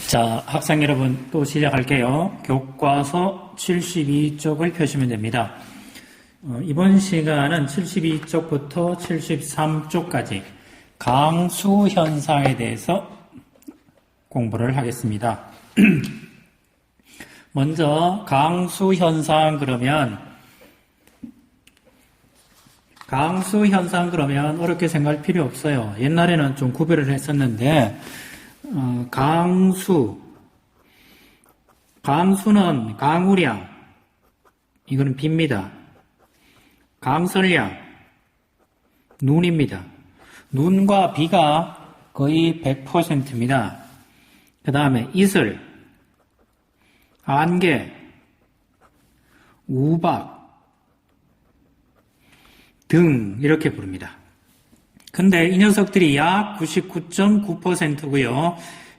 자, 학생 여러분 또 시작할게요. 교과서 72쪽을 펴시면 됩니다. 이번 시간은 72쪽부터 73쪽까지 강수현상에 대해서 공부를 하겠습니다. 먼저 강수현상 그러면 어렵게 생각할 필요 없어요. 옛날에는 좀 구별을 했었는데 강수는 강우량, 이거는 비입니다. 강설량, 눈입니다. 눈과 비가 거의 100%입니다. 그 다음에 이슬, 안개, 우박, 등 이렇게 부릅니다. 근데 이 녀석들이 약 99.9%고요.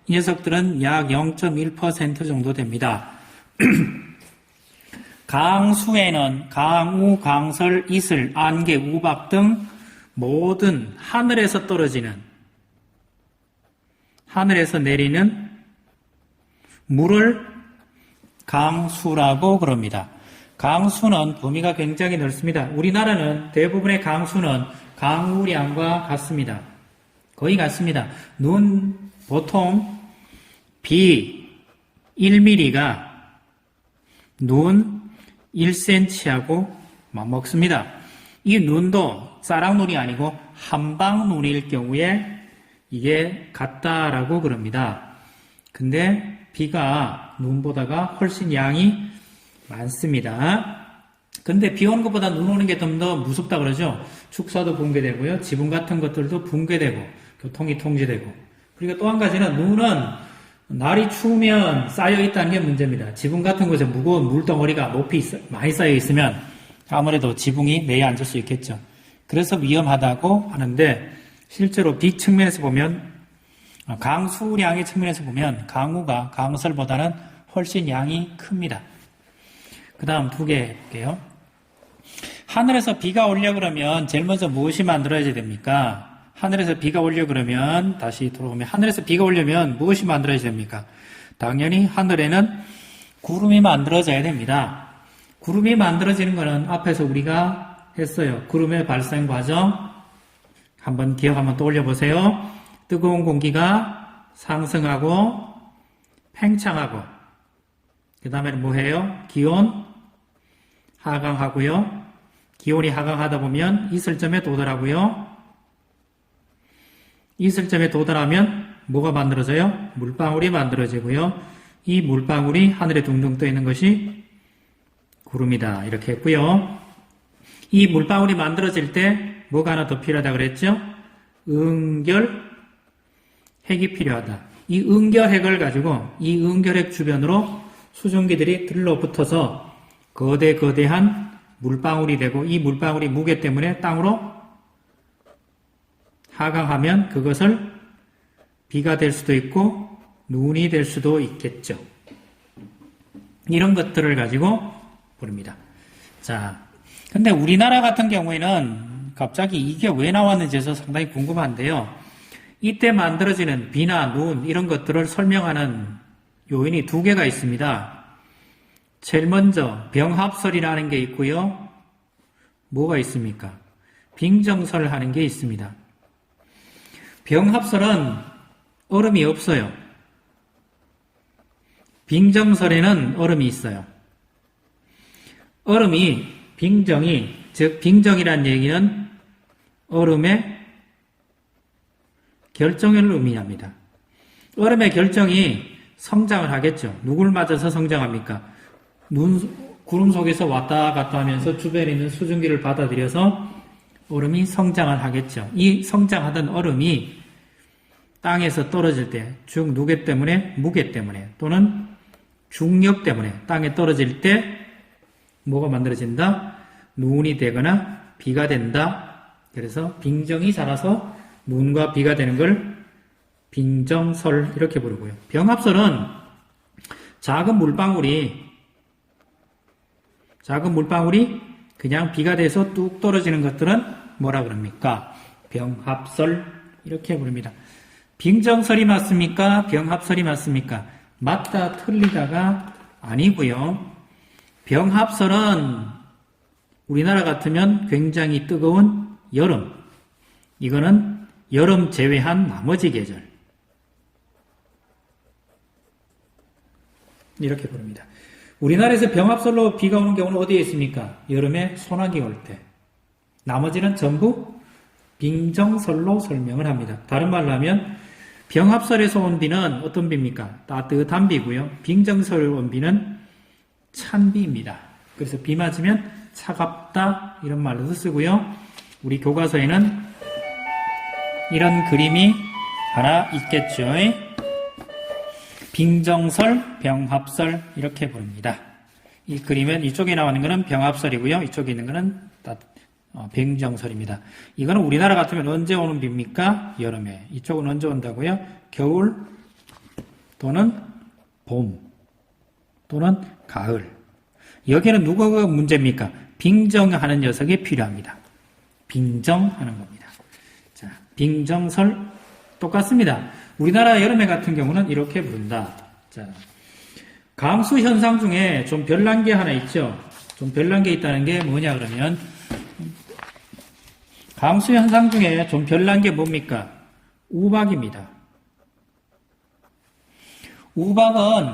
이 녀석들은 약 0.1% 정도 됩니다. 강수에는 강우, 강설, 이슬, 안개, 우박 등 모든 하늘에서 내리는 물을 강수라고 그럽니다. 강수는 범위가 굉장히 넓습니다. 우리나라는 대부분의 강수는 강우량과 같습니다. 거의 같습니다. 보통 비 1mm가 눈 1cm하고 맞먹습니다. 이 눈도 쌀랑눈이 아니고 한방눈일 경우에 이게 같다라고 그럽니다. 근데 비가 눈보다가 훨씬 양이 많습니다. 근데 비 오는 것보다 눈 오는 게 좀 더 무섭다 그러죠. 축사도 붕괴되고요. 지붕 같은 것들도 붕괴되고 교통이 통제되고. 그리고 또 한 가지는 눈은 날이 추우면 쌓여 있다는 게 문제입니다. 지붕 같은 곳에 무거운 물덩어리가 높이 많이 쌓여 있으면 아무래도 지붕이 매에 앉을 수 있겠죠. 그래서 위험하다고 하는데 실제로 비 측면에서 보면 강수량의 측면에서 보면 강우가 강설보다는 훨씬 양이 큽니다. 그 다음 두 개 볼게요. 하늘에서 비가 오려 그러면 제일 먼저 무엇이 만들어야 됩니까? 하늘에서 비가 오려 그러면 다시 돌아오면 하늘에서 비가 오려면 무엇이 만들어야 됩니까? 당연히 하늘에는 구름이 만들어져야 됩니다. 구름이 만들어지는 것은 앞에서 우리가 했어요. 구름의 발생 과정 한번 한번 떠올려 보세요. 뜨거운 공기가 상승하고 팽창하고 그 다음에는 뭐해요? 기온 하강하고요. 기온이 하강하다 보면 이슬점에 도달하고요. 이슬점에 도달하면 뭐가 만들어져요? 물방울이 만들어지고요. 이 물방울이 하늘에 둥둥 떠 있는 것이 구름이다. 이렇게 했고요. 이 물방울이 만들어질 때 뭐가 하나 더 필요하다 그랬죠? 응결핵이 필요하다. 이 응결핵을 가지고 이 응결핵 주변으로 수증기들이 들러붙어서 거대한 물방울이 되고 이 물방울이 무게 때문에 땅으로 하강하면 그것을 비가 될 수도 있고 눈이 될 수도 있겠죠. 이런 것들을 가지고 부릅니다. 자, 근데 우리나라 같은 경우에는 갑자기 이게 왜 나왔는지 해서 상당히 궁금한데요. 이때 만들어지는 비나 눈 이런 것들을 설명하는 요인이 두 개가 있습니다. 제일 먼저 병합설이라는 게 있고요. 뭐가 있습니까? 빙정설 하는 게 있습니다. 병합설은 얼음이 없어요. 빙정설에는 얼음이 있어요. 빙정이란 얘기는 얼음의 결정을 의미합니다. 얼음의 결정이 성장을 하겠죠. 누굴 맞아서 성장합니까? 구름 속에서 왔다 갔다 하면서 주변에 있는 수증기를 받아들여서 얼음이 성장을 하겠죠. 이 성장하던 얼음이 땅에서 떨어질 때, 즉 무게 때문에 또는 중력 때문에 땅에 떨어질 때 뭐가 만들어진다? 눈이 되거나 비가 된다. 그래서 빙정이 자라서 눈과 비가 되는 걸 빙정설 이렇게 부르고요. 병합설은 작은 물방울이 그냥 비가 돼서 뚝 떨어지는 것들은 뭐라 그럽니까? 병합설 이렇게 부릅니다. 빙정설이 맞습니까? 병합설이 맞습니까? 맞다 틀리다가 아니고요. 병합설은 우리나라 같으면 굉장히 뜨거운 여름. 이거는 여름 제외한 나머지 계절. 이렇게 부릅니다. 우리나라에서 병합설로 비가 오는 경우는 어디에 있습니까? 여름에 소나기 올 때. 나머지는 전부 빙정설로 설명을 합니다. 다른 말로 하면 병합설에서 온 비는 어떤 비입니까? 따뜻한 비고요. 빙정설에 온 비는 찬 비입니다. 그래서 비 맞으면 차갑다 이런 말로도 쓰고요. 우리 교과서에는 이런 그림이 하나 있겠죠. 빙정설, 병합설 이렇게 부릅니다. 이 그림은 이쪽에 나오는 것은 병합설이고요. 이쪽에 있는 것은 빙정설입니다. 이거는 우리나라 같으면 언제 오는 비입니까? 여름에. 이쪽은 언제 온다고요? 겨울 또는 봄 또는 가을. 여기는 누구가 문제입니까? 빙정하는 녀석이 필요합니다. 빙정하는 겁니다. 자, 빙정설 똑같습니다. 우리나라 여름에 같은 경우는 이렇게 부른다. 자, 강수 현상 중에 좀 별난 게 하나 있죠. 좀 별난 게 있다는 게 뭐냐 그러면 강수 현상 중에 좀 별난 게 뭡니까? 우박입니다. 우박은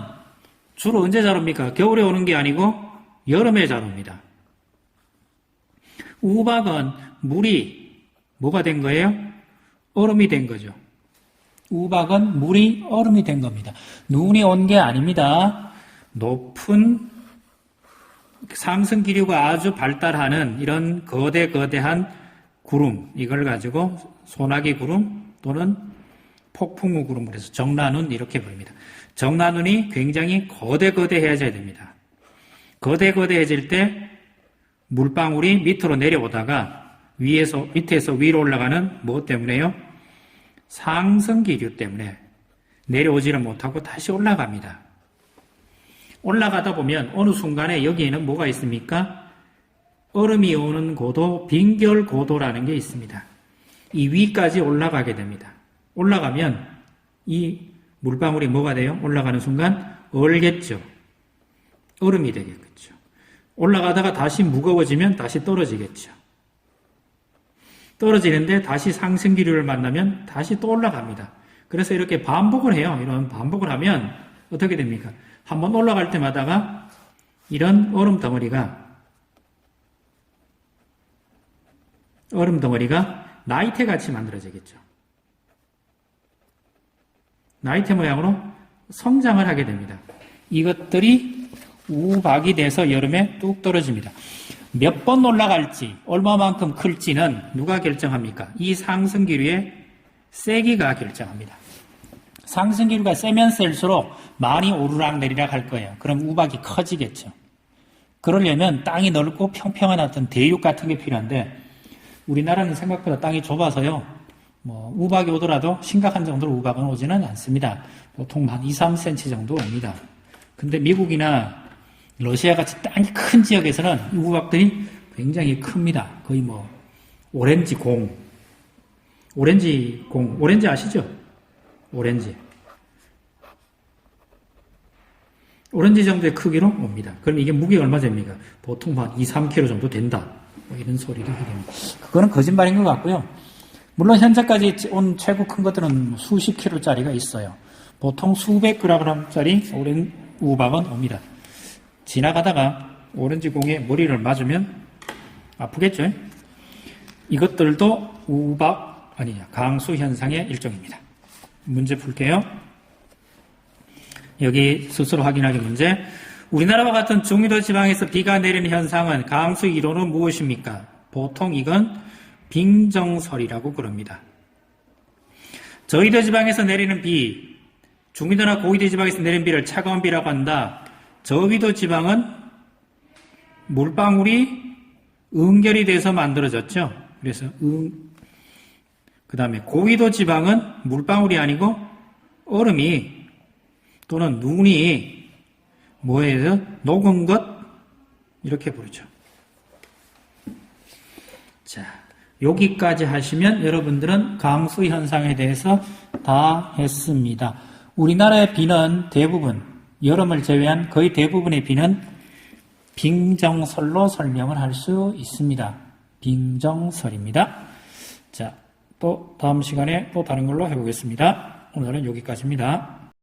주로 언제 잘 옵니까? 겨울에 오는 게 아니고 여름에 잘 옵니다. 우박은 물이 뭐가 된 거예요? 얼음이 된 거죠. 우박은 물이 얼음이 된 겁니다. 눈이 온 게 아닙니다. 높은 상승 기류가 아주 발달하는 이런 거대한 구름, 이걸 가지고 소나기 구름 또는 폭풍우 구름을 해서 정난운 이렇게 부릅니다. 정난운이 굉장히 거대해져야 됩니다. 거대해질 때 물방울이 밑으로 내려오다가 밑에서 위로 올라가는 무엇 때문에요? 상승기류 때문에 내려오지를 못하고 다시 올라갑니다. 올라가다 보면 어느 순간에 여기에는 뭐가 있습니까? 얼음이 오는 고도, 빙결고도라는 게 있습니다. 이 위까지 올라가게 됩니다. 올라가면 이 물방울이 뭐가 돼요? 올라가는 순간 얼겠죠. 얼음이 되겠죠. 올라가다가 다시 무거워지면 다시 떨어지겠죠. 떨어지는데 다시 상승기류를 만나면 다시 또 올라갑니다. 그래서 이렇게 반복을 해요. 이런 반복을 하면 어떻게 됩니까? 한번 올라갈 때마다가 이런 얼음 덩어리가 나이테 같이 만들어지겠죠. 나이테 모양으로 성장을 하게 됩니다. 이것들이 우박이 돼서 여름에 뚝 떨어집니다. 몇 번 올라갈지, 얼마만큼 클지는 누가 결정합니까? 이 상승기류의 세기가 결정합니다. 상승기류가 세면 셀수록 많이 오르락 내리락 할 거예요. 그럼 우박이 커지겠죠. 그러려면 땅이 넓고 평평한 어떤 대륙 같은 게 필요한데 우리나라는 생각보다 땅이 좁아서요. 우박이 오더라도 심각한 정도로 우박은 오지는 않습니다. 보통 한 2, 3cm 정도 옵니다. 근데 미국이나 러시아 같이 땅이 큰 지역에서는 이 우박들이 굉장히 큽니다. 거의 오렌지 아시죠? 오렌지 정도의 크기로 옵니다. 그럼 이게 무게가 얼마 됩니까? 보통 한 2, 3kg 정도 된다. 이런 소리를 하게 됩니다. 그거는 거짓말인 것 같고요. 물론 현재까지 온 최고 큰 것들은 수십 킬로짜리가 있어요. 보통 수백 그램짜리 우박은 옵니다. 지나가다가 오렌지 공에 머리를 맞으면 아프겠죠? 이것들도 강수 현상의 일종입니다. 문제 풀게요. 여기 스스로 확인하기 문제. 우리나라와 같은 중위도 지방에서 비가 내리는 현상은 강수 이론은 무엇입니까? 보통 이건 빙정설이라고 그럽니다. 저위도 지방에서 내리는 비, 중위도나 고위도 지방에서 내리는 비를 차가운 비라고 한다. 저위도 지방은 물방울이 응결이 돼서 만들어졌죠. 그래서 그 다음에 고위도 지방은 물방울이 아니고 얼음이 또는 눈이 뭐예요? 녹은 것 이렇게 부르죠. 자, 여기까지 하시면 여러분들은 강수 현상에 대해서 다 했습니다. 우리나라의 비는 대부분, 여름을 제외한 거의 대부분의 비는 빙정설로 설명을 할 수 있습니다. 빙정설입니다. 자, 또 다음 시간에 또 다른 걸로 해보겠습니다. 오늘은 여기까지입니다.